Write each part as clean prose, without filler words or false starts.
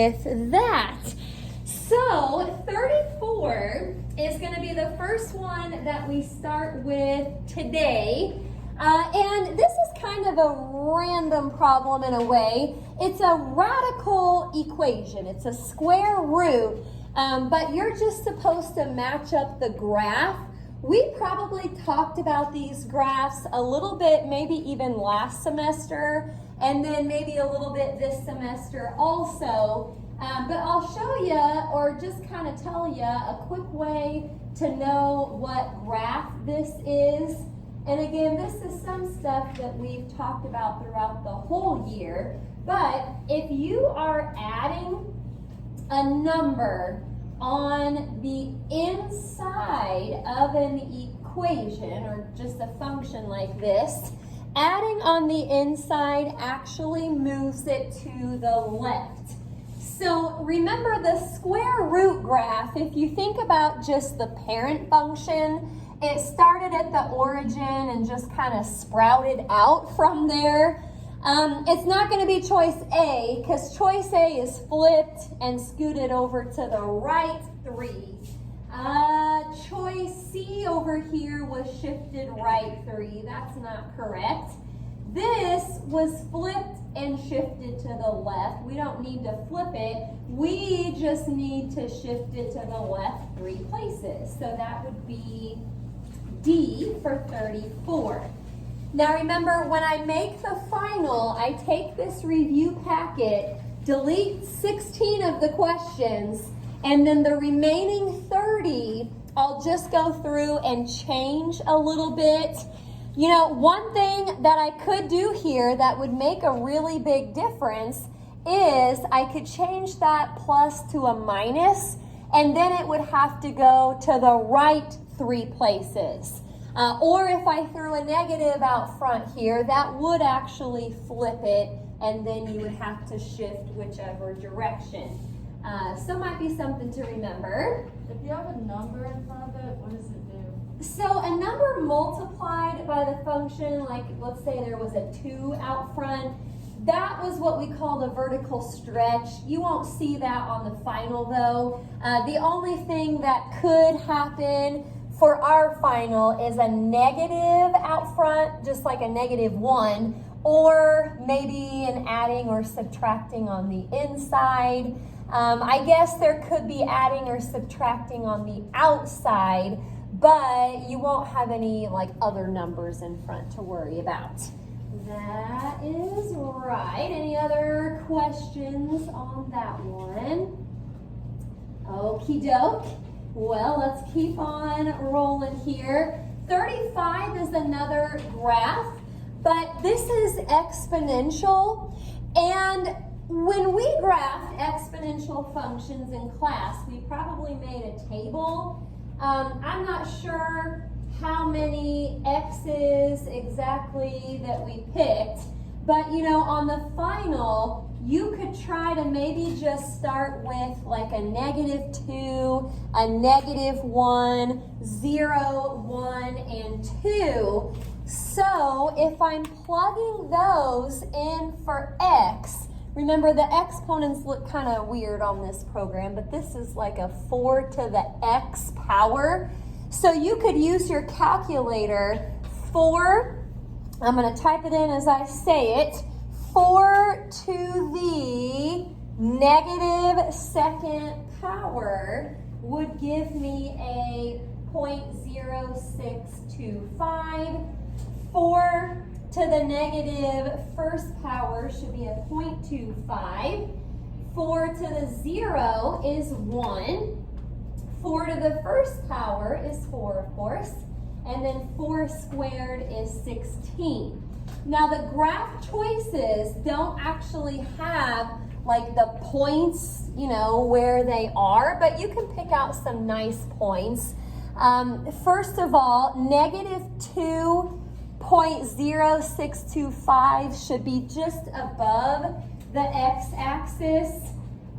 with that. So 34 is going to be the first one that we start with today. And this is kind of a random problem in a way. It's a radical equation. It's a square root, but you're just supposed to match up the graph. We probably talked about these graphs a little bit, maybe even last semester, and then maybe a little bit this semester also. But I'll show you, or just kind of tell you, a quick way to know what graph this is. And again, this is some stuff that we've talked about throughout the whole year. But if you are adding a number on the inside of an equation, or just a function like this, adding on the inside actually moves it to the left. So remember the square root graph, if you think about just the parent function, it started at the origin and just kind of sprouted out from there. It's not going to be choice A, because choice A is flipped and scooted over to the right 3. Choice C over here was shifted right 3. That's not correct. This was flipped and shifted to the left. We don't need to flip it. We just need to shift it to the left 3 places. So that would be D for 34. Now remember, when I make the final, I take this review packet, delete 16 of the questions, and then the remaining 30, I'll just go through and change a little bit. You know, one thing that I could do here that would make a really big difference is I could change that plus to a minus, and then it would have to go to the right 3 places. Or if I threw a negative out front here, that would actually flip it, and then you would have to shift whichever direction. So might be something to remember. If you have a number in front of it, what does it do? So a number multiplied by the function, like let's say there was a 2 out front, that was what we call the vertical stretch. You won't see that on the final though. The only thing that could happen for our final is a negative out front, just like a -1, or maybe an adding or subtracting on the inside. I guess there could be adding or subtracting on the outside, but you won't have any like other numbers in front to worry about. That is right. Any other questions on that one? Okie doke. Well, let's keep on rolling here. 35 is another graph, but this is exponential. And when we graphed exponential functions in class, we probably made a table. I'm not sure how many x's exactly that we picked, but you know, on the final, you could try to maybe just start with like a -2, a -1, 0, 1, and 2. So if I'm plugging those in for x, remember the exponents look kind of weird on this program, but this is like a 4 to the x power. So you could use your calculator. 4, I'm going to type it in as I say it, 4 to the -2nd power would give me a 0.0625. 4 to the -1st power should be a 0.25. 4 to the 0 is 1. 4 to the 1st power is 4, of course. And then 4 squared is 16. Now the graph choices don't actually have like the points, you know, where they are, but you can pick out some nice points. First of all, -2.0625 should be just above the x-axis.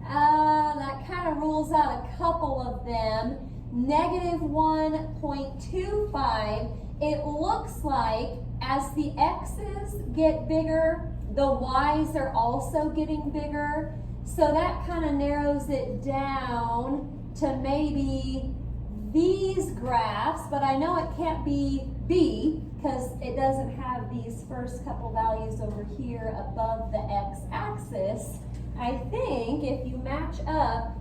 That kind of rules out a couple of them. -1.25, it looks like as the x's get bigger, the y's are also getting bigger. So that kind of narrows it down to maybe these graphs, but I know it can't be B because it doesn't have these first couple values over here above the x-axis. I think if you match up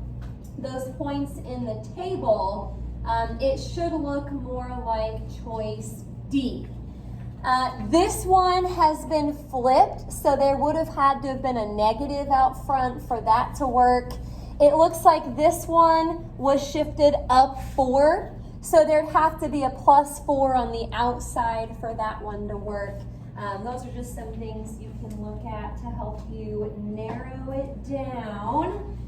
those points in the table, it should look more like choice D. This one has been flipped, so there would have had to have been a negative out front for that to work. It looks like this one was shifted up 4, so there'd have to be a +4 on the outside for that one to work. Those are just some things you can look at to help you narrow it down.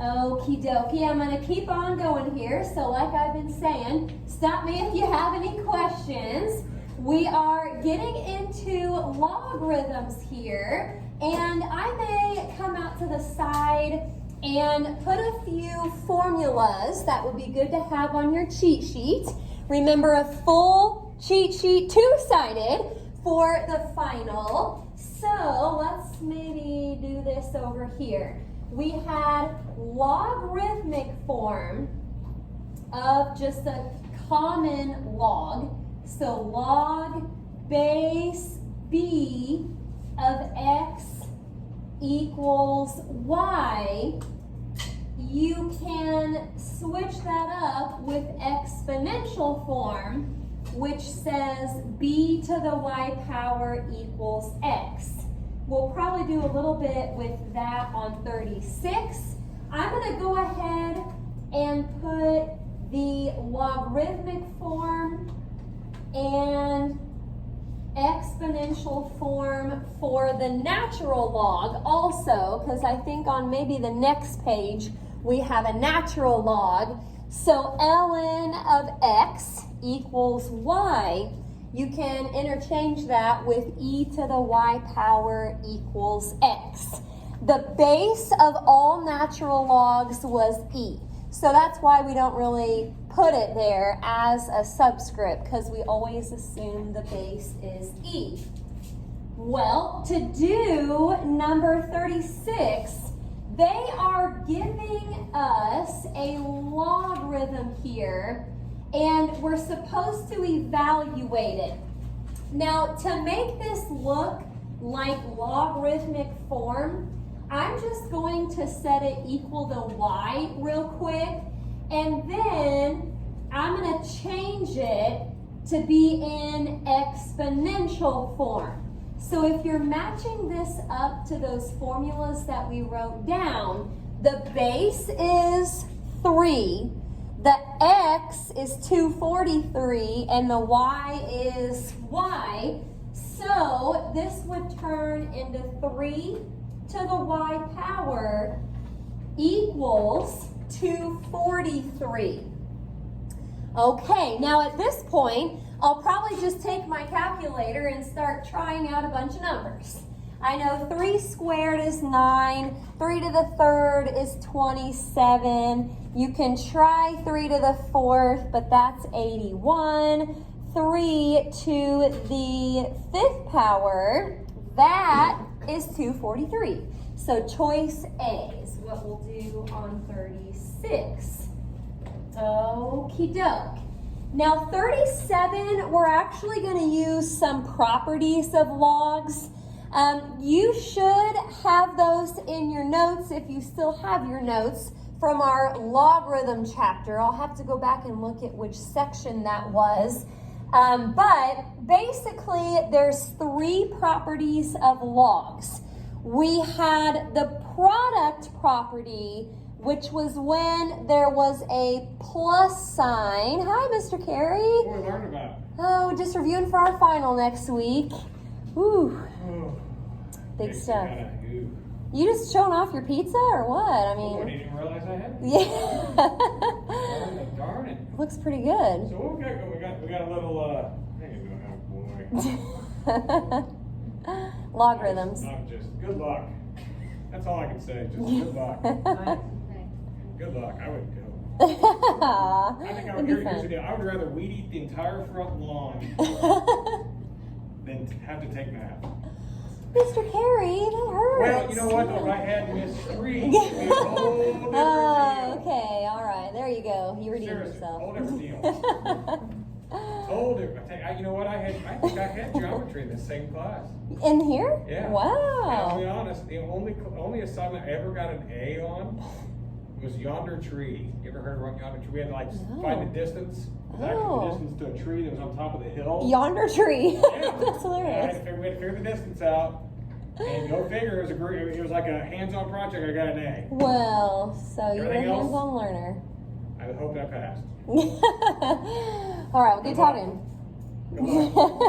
Okie dokie, I'm going to keep on going here. So like I've been saying, stop me if you have any questions. We are getting into logarithms here, and I may come out to the side and put a few formulas that would be good to have on your cheat sheet. Remember, a full cheat sheet, 2-sided for the final. So let's maybe do this over here. We had logarithmic form of just a common log. So log base b of x equals y. You can switch that up with exponential form, which says b to the y power equals x. We'll probably do a little bit with that on 36. I'm going to go ahead and put the logarithmic form and exponential form for the natural log also, because I think on maybe the next page we have a natural log. So ln of x equals y. You can interchange that with e to the y power equals x. The base of all natural logs was e. So that's why we don't really put it there as a subscript, because we always assume the base is e. Well, to do number 36, they are giving us a logarithm here, and we're supposed to evaluate it. Now, to make this look like logarithmic form, I'm just going to set it equal to y real quick, and then I'm going to change it to be in exponential form. So if you're matching this up to those formulas that we wrote down, the base is 3, the x is 243, and the y is y. So this would turn into 3 to the y power equals 243. Okay, now at this point, I'll probably just take my calculator and start trying out a bunch of numbers. I know 3 squared is 9, 3 to the third is 27. You can try 3 to the fourth, but that's 81. 3 to the fifth power, that is 243. So choice A is what we'll do on 36. Okie doke. Now 37, we're actually going to use some properties of logs. You should have those in your notes if you still have your notes from our logarithm chapter. I'll have to go back and look at which section that was. But basically, there's 3 properties of logs. We had the product property, which was when there was a plus sign. Hi, Mr. Carey. What are we learning about? Oh, just reviewing for our final next week. Ooh, big stuff. You just showing off your pizza or what? I mean, I didn't even realize I had it. Yeah. Darn it. Looks pretty good. So what we got a little, oh boy. Logarithms. Not just, good luck. That's all I can say, just good luck. Good luck, I would go. I think I would, here's the deal, I would rather weed eat the entire front lawn than have to take math. Mr. Carey, that hurts. Well, you know what, though, if I had Miss Street, it'd be a whole different deal. Oh, okay, all right, there you go. You redeemed Seriously, yourself. whole different deal. Whole different. You know what, I think I had geometry in this same class. In here? Yeah. Wow. And I'll be honest, the only assignment I ever got an A on was Yonder Tree. You ever heard of Yonder Tree? We had to like No. find the distance. It was actually the distance to a tree that was on top of the hill. Yonder tree. Yeah. That's hilarious. We had to figure the distance out. And go figure, it was like a hands-on project. I got an A. Well, so you're a Everything else? hands-on learner. I hope that passed. All right, well, good talking. Good luck.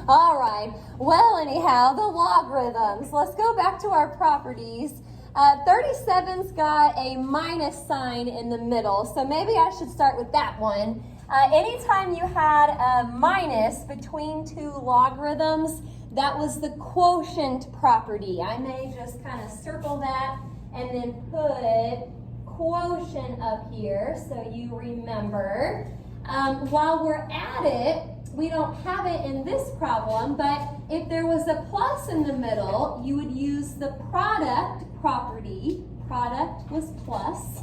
All right. Well, anyhow, the logarithms. Let's go back to our properties. 37's got a minus sign in the middle, so maybe I should start with that one. Anytime you had a minus between two logarithms, that was the quotient property. I may just kind of circle that and then put quotient up here so you remember. While we're at it, we don't have it in this problem, but if there was a plus in the middle, you would use the product property. Product was plus.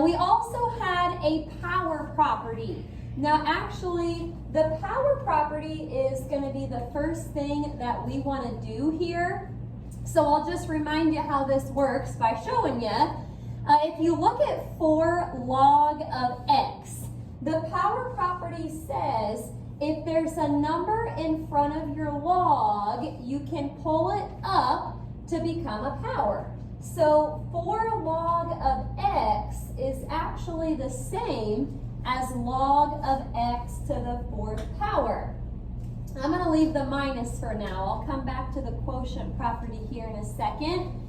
We also had a power property. Now actually, the power property is going to be the first thing that we want to do here. So I'll just remind you how this works by showing you. If you look at 4 log of x, the power property says if there's a number in front of your log, you can pull it up to become a power. So 4 log of x is actually the same as log of x to the 4th power. I'm going to leave the minus for now. I'll come back to the quotient property here in a second.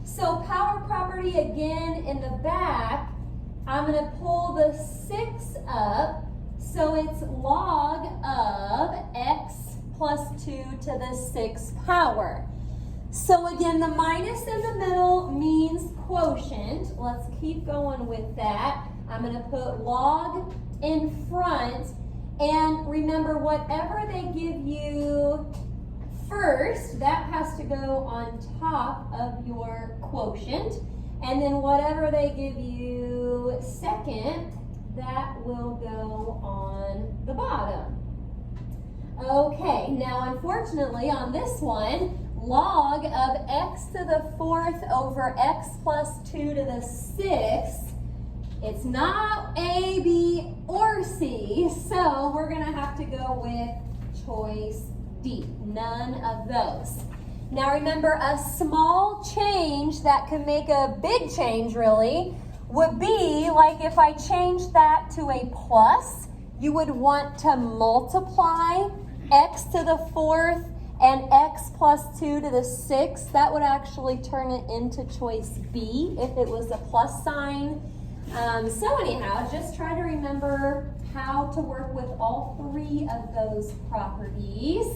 So power property again in the back, I'm going to pull the 6 up. So it's log of x plus 2 to the 6th power. So again, the minus in the middle means quotient. Let's keep going with that. I'm going to put log in front. And remember, whatever they give you first, that has to go on top of your quotient. And then whatever they give you second, that will go on the bottom. Okay, now unfortunately on this one, log of x to the 4th over x plus 2 to the 6th, it's not A, B, or C, so we're going to have to go with choice D, none of those. Now remember, a small change that could make a big change really would be like if I changed that to a plus, you would want to multiply x to the 4th and x plus 2 to the 6th. That would actually turn it into choice B if it was a plus sign. So anyhow, just try to remember how to work with all 3 of those properties.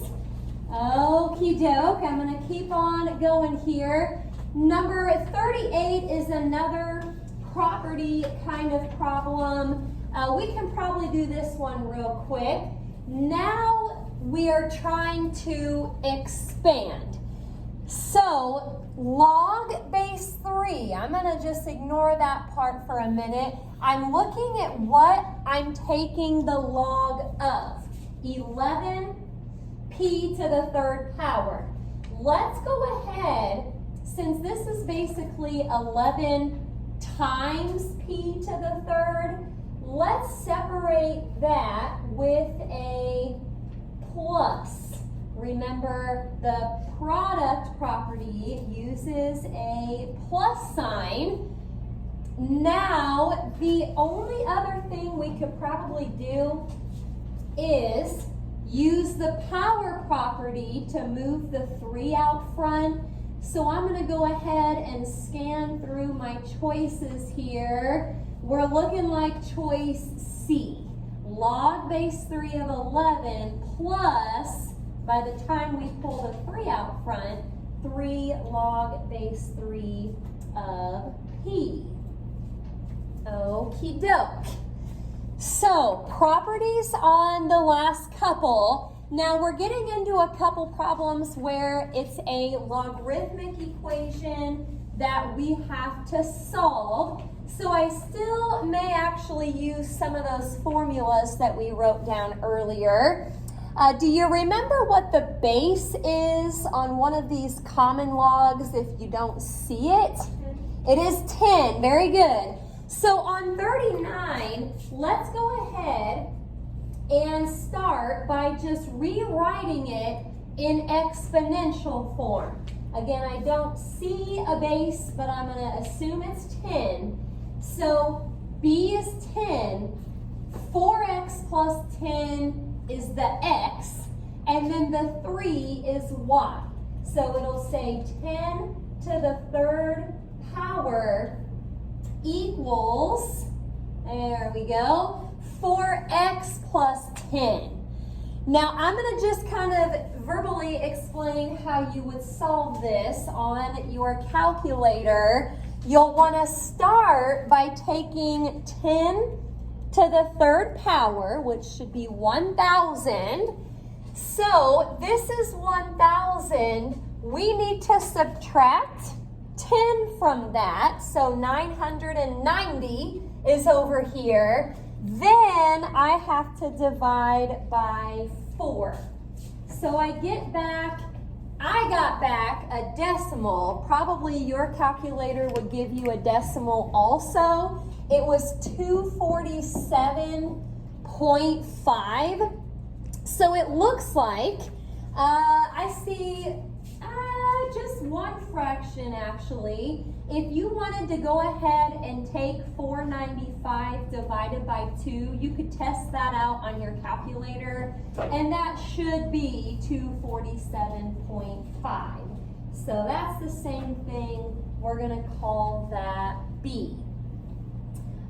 Okie doke, I'm going to keep on going here. Number 38 is another property kind of problem. We can probably do this one real quick. Now we are trying to expand. So log base 3, I'm going to just ignore that part for a minute. I'm looking at what I'm taking the log of. 11 p to the 3rd power. Let's go ahead, since this is basically 11 times p to the 3rd, let's separate that with a plus. Remember, the product property uses a plus sign. Now, the only other thing we could probably do is use the power property to move the 3 out front. So I'm going to go ahead and scan through my choices here. We're looking like choice C. Log base 3 of 11 plus, by the time we pull the 3 out front, 3 log base 3 of P. Okie doke. So, properties on the last couple. Now we're getting into a couple problems where it's a logarithmic equation that we have to solve. So I still may actually use some of those formulas that we wrote down earlier. Do you remember what the base is on one of these common logs if you don't see it? It is 10. Very good. So on 39, let's go ahead and start by just rewriting it in exponential form. Again, I don't see a base, but I'm going to assume it's 10. So b is 10, 4x plus 10 is the x, and then the 3 is y. So it'll say 10 to the third power equals, there we go, 4x plus 10. Now I'm going to just kind of verbally explain how you would solve this on your calculator. You'll want to start by taking 10 to the third power, which should be 1,000. So this is 1,000. We need to subtract 10 from that. So 990 is over here. Then I have to divide by 4. So I got back a decimal. Probably your calculator would give you a decimal also. It was 247.5. So it looks like I see just one fraction actually. If you wanted to go ahead and take 495 divided by 2, you could test that out on your calculator, and that should be 247.5. So that's the same thing. We're going to call that B.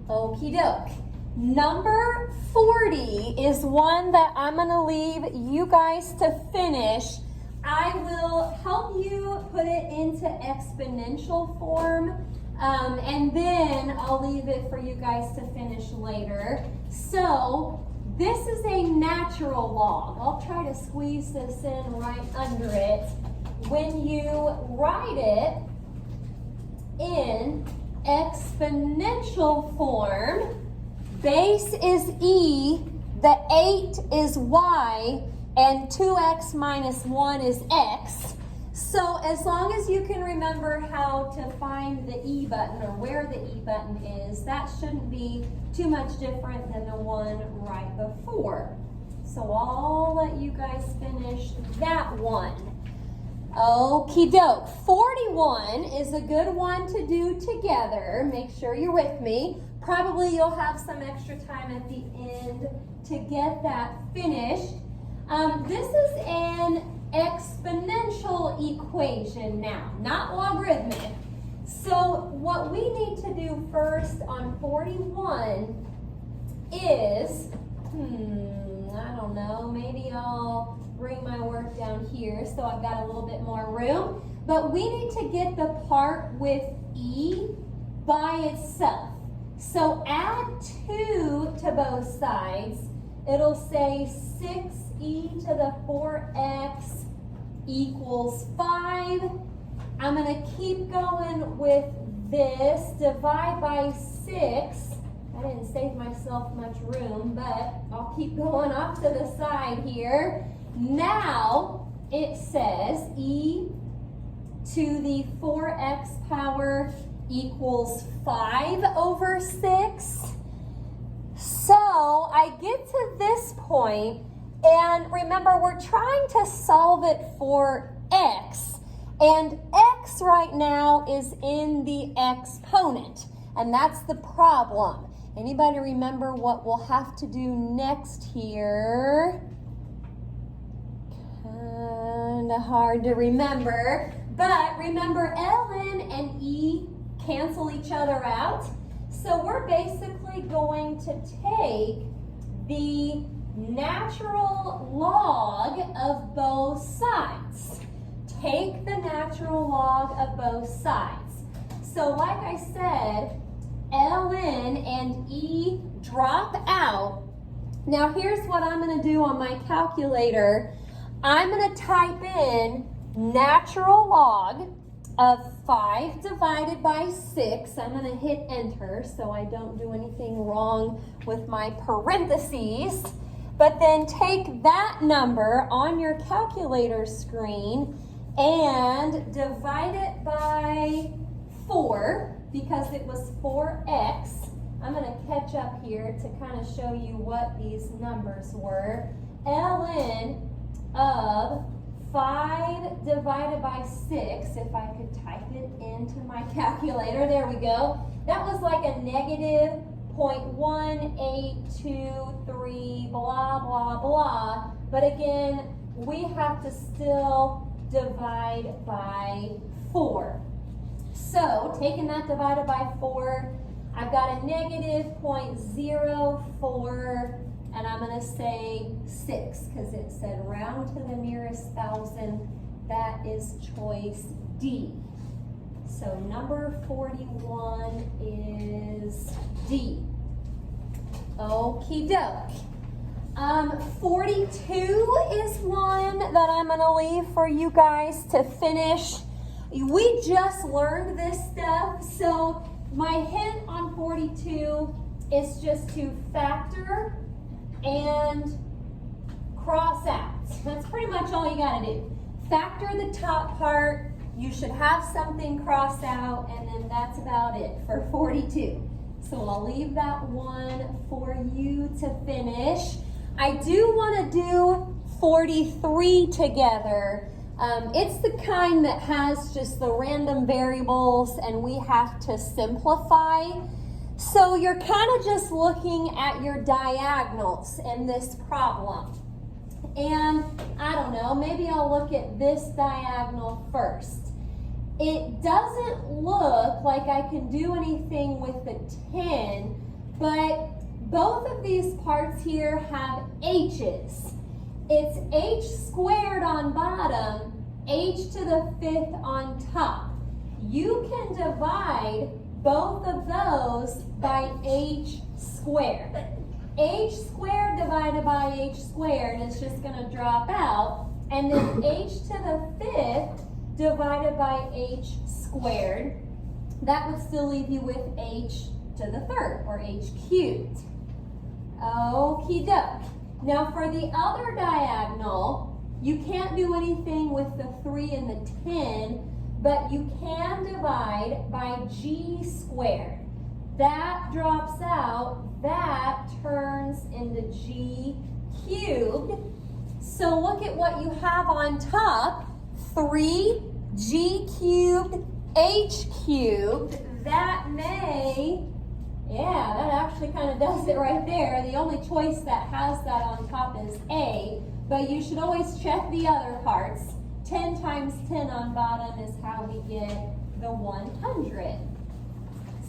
Okie doke. Number 40 is one that I'm going to leave you guys to finish. I will help you put it into exponential form, and then I'll leave it for you guys to finish later. So this is a natural log. I'll try to squeeze this in right under it. When you write it in exponential form, base is e, the 8 is y, and 2x minus 1 is x. So as long as you can remember how to find the E button or where the E button is, that shouldn't be too much different than the one right before. So I'll let you guys finish that one. Okie doke. 41 is a good one to do together. Make sure you're with me. Probably you'll have some extra time at the end to get that finished. This is an exponential equation now, not logarithmic. So what we need to do first on 41 is, I don't know, maybe I'll bring my work down here so I've got a little bit more room. But we need to get the part with e by itself. So add 2 to both sides. It'll say 6e to the 4x equals 5. I'm going to keep going with this. Divide by 6. I didn't save myself much room, but I'll keep going off to the side here. Now it says e to the 4x power equals 5 over 6. So I get to this point, and remember we're trying to solve it for x, and x right now is in the exponent, and that's the problem. Anybody remember what we'll have to do next here? Kind of hard to remember, but remember ln and e cancel each other out. So we're basically going to take the natural log of both sides. Take the natural log of both sides. So like I said, ln and e drop out. Now here's what I'm going to do on my calculator. I'm going to type in natural log of 5 divided by 6. I'm going to hit enter so I don't do anything wrong with my parentheses. But then take that number on your calculator screen and divide it by 4 because it was 4x. I'm going to catch up here to kind of show you what these numbers were. ln of 5 divided by 6, if I could type it into my calculator, there we go. That was like a negative 0.1823, blah, blah, blah. But again, we have to still divide by 4. So, taking that divided by 4, I've got a negative 0.04, and I'm going to say 6 because it said round to the nearest 1,000. That is choice D. So number 41 is D. Okie doke. 42 is one that I'm going to leave for you guys to finish. We just learned this stuff, so my hint on 42 is just to factor and cross out. That's pretty much all you got to do. Factor the top part, you should have something crossed out, and then that's about it for 42. So I'll leave that one for you to finish. I do want to do 43 together. It's the kind that has just the random variables and we have to simplify. So you're kind of just looking at your diagonals in this problem. And I don't know, maybe I'll look at this diagonal first. It doesn't look like I can do anything with the 10, but both of these parts here have h's. It's h squared on bottom, h to the 5th on top. You can divide both of those by h squared. H squared divided by h squared is just going to drop out, and then h to the 5th divided by h squared, that would still leave you with h to the 3rd, or h cubed. Okie doke. Now for the other diagonal, you can't do anything with the 3 and the 10, but you can divide by g squared. That drops out, that turns into g cubed. So look at what you have on top, 3g cubed h cubed. That may, yeah, that actually kind of does it right there. The only choice that has that on top is A, but you should always check the other parts. 10 times 10 on bottom is how we get the 100.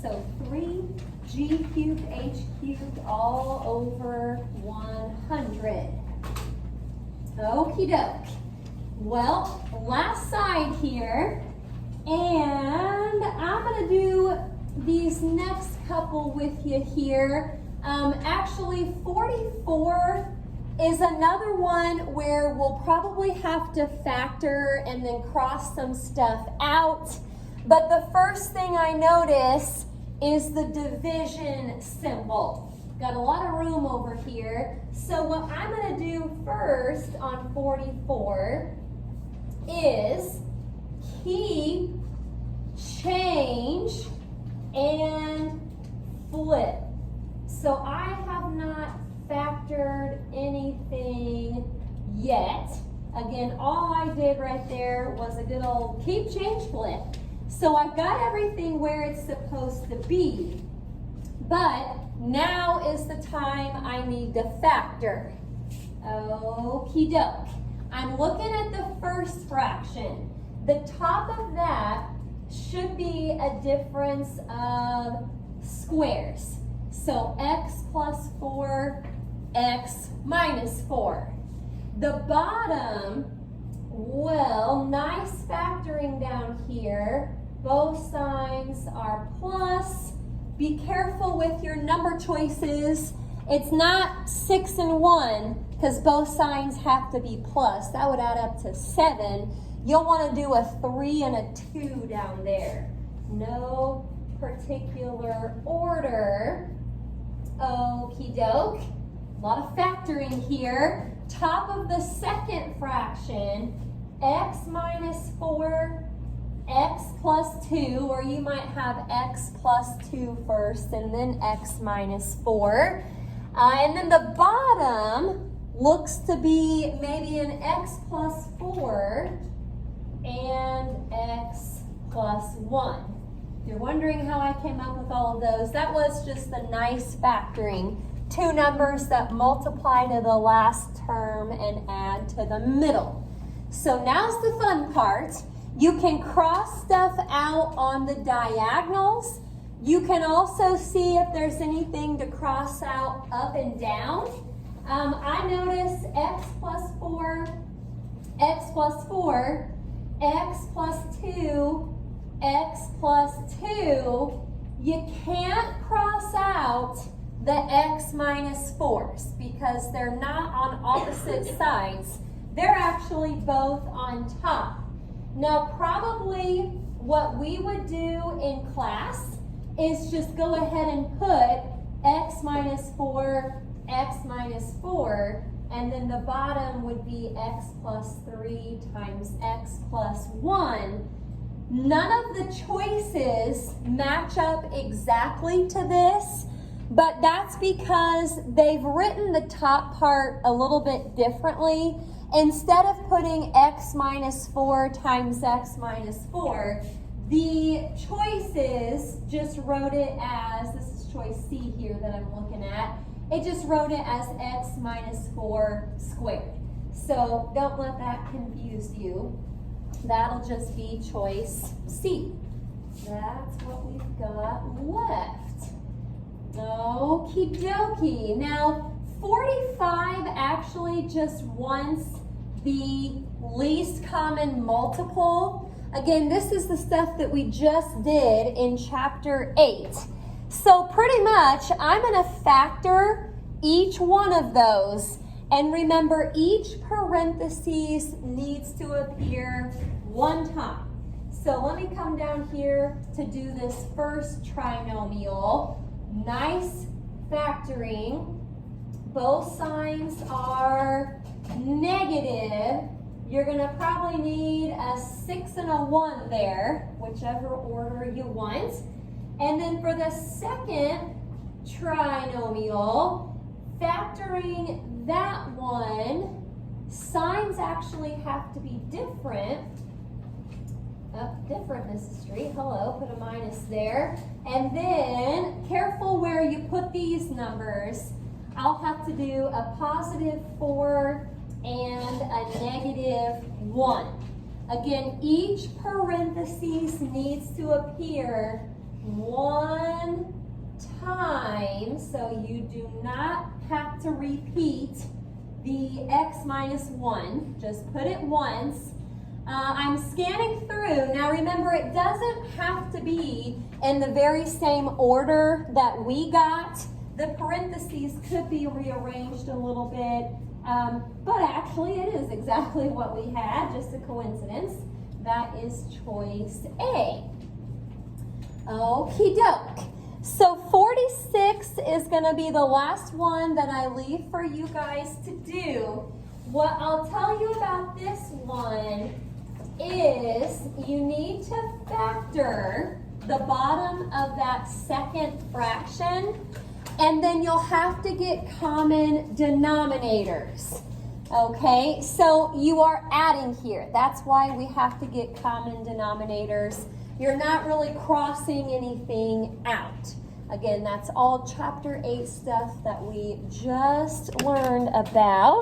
So 3g cubed h cubed all over 100. Okie doke. Well, last side here, and I'm going to do these next couple with you here. Actually, 44 is another one where we'll probably have to factor and then cross some stuff out. But the first thing I notice is the division symbol. Got a lot of room over here. So what I'm going to do first on 44 is keep, change, and flip. So I have not factored anything yet. Again, all I did right there was a good old keep, change, flip. So I've got everything where it's supposed to be, but now is the time I need to factor. Okie doke. I'm looking at the first fraction. The top of that should be a difference of squares. So x plus 4, x minus 4. The bottom, well, nice factoring down here. Both signs are plus. Be careful with your number choices. It's not 6 and 1, because both signs have to be plus. That would add up to 7. You'll want to do a 3 and a 2 down there. No particular order. Okie doke. A lot of factoring here. Top of the second fraction, x minus 4, x plus 2, or you might have x plus 2 first and then x minus 4. And then the bottom looks to be maybe an x plus 4 and x plus 1. If you're wondering how I came up with all of those, that was just a nice factoring. 2 numbers that multiply to the last term and add to the middle. So now's the fun part. You can cross stuff out on the diagonals. You can also see if there's anything to cross out up and down. I notice x plus 4, x plus 4, x plus 2, x plus 2. You can't cross out the x minus 4s because they're not on opposite sides. They're actually both on top. Now, probably what we would do in class is just go ahead and put x minus 4, x minus 4, and then the bottom would be x plus 3 times x plus 1. None of the choices match up exactly to this, but that's because they've written the top part a little bit differently. Instead of putting x minus 4 times x minus 4, the choices just wrote it as, this is choice C here that I'm looking at, it just wrote it as x minus 4 squared. So don't let that confuse you. That'll just be choice C. That's what we've got left. Okie dokie. Now, 45 actually just wants the least common multiple. Again, this is the stuff that we just did in chapter 8. So pretty much, I'm going to factor each one of those. And remember, each parentheses needs to appear one time. So let me come down here to do this first trinomial. Nice factoring. Both signs are negative. You're going to probably need a 6 and a 1 there, whichever order you want. And then for the second trinomial, factoring that one, signs actually have to be different. Different, Mrs. Street. Hello, put a minus there. And then, careful where you put these numbers. I'll have to do a positive 4 and a negative 1. Again, each parenthesis needs to appear one time, so you do not have to repeat the x minus 1. Just put it once. I'm scanning through. Now remember, it doesn't have to be in the very same order that we got. The parentheses could be rearranged a little bit, but actually it is exactly what we had, just a coincidence. That is choice A. Okie doke. So 46 is going to be the last one that I leave for you guys to do. What I'll tell you about this one is you need to factor the bottom of that second fraction, and then you'll have to get common denominators. Okay, so you are adding here. That's why we have to get common denominators. You're not really crossing anything out. Again, that's all chapter 8 stuff that we just learned about.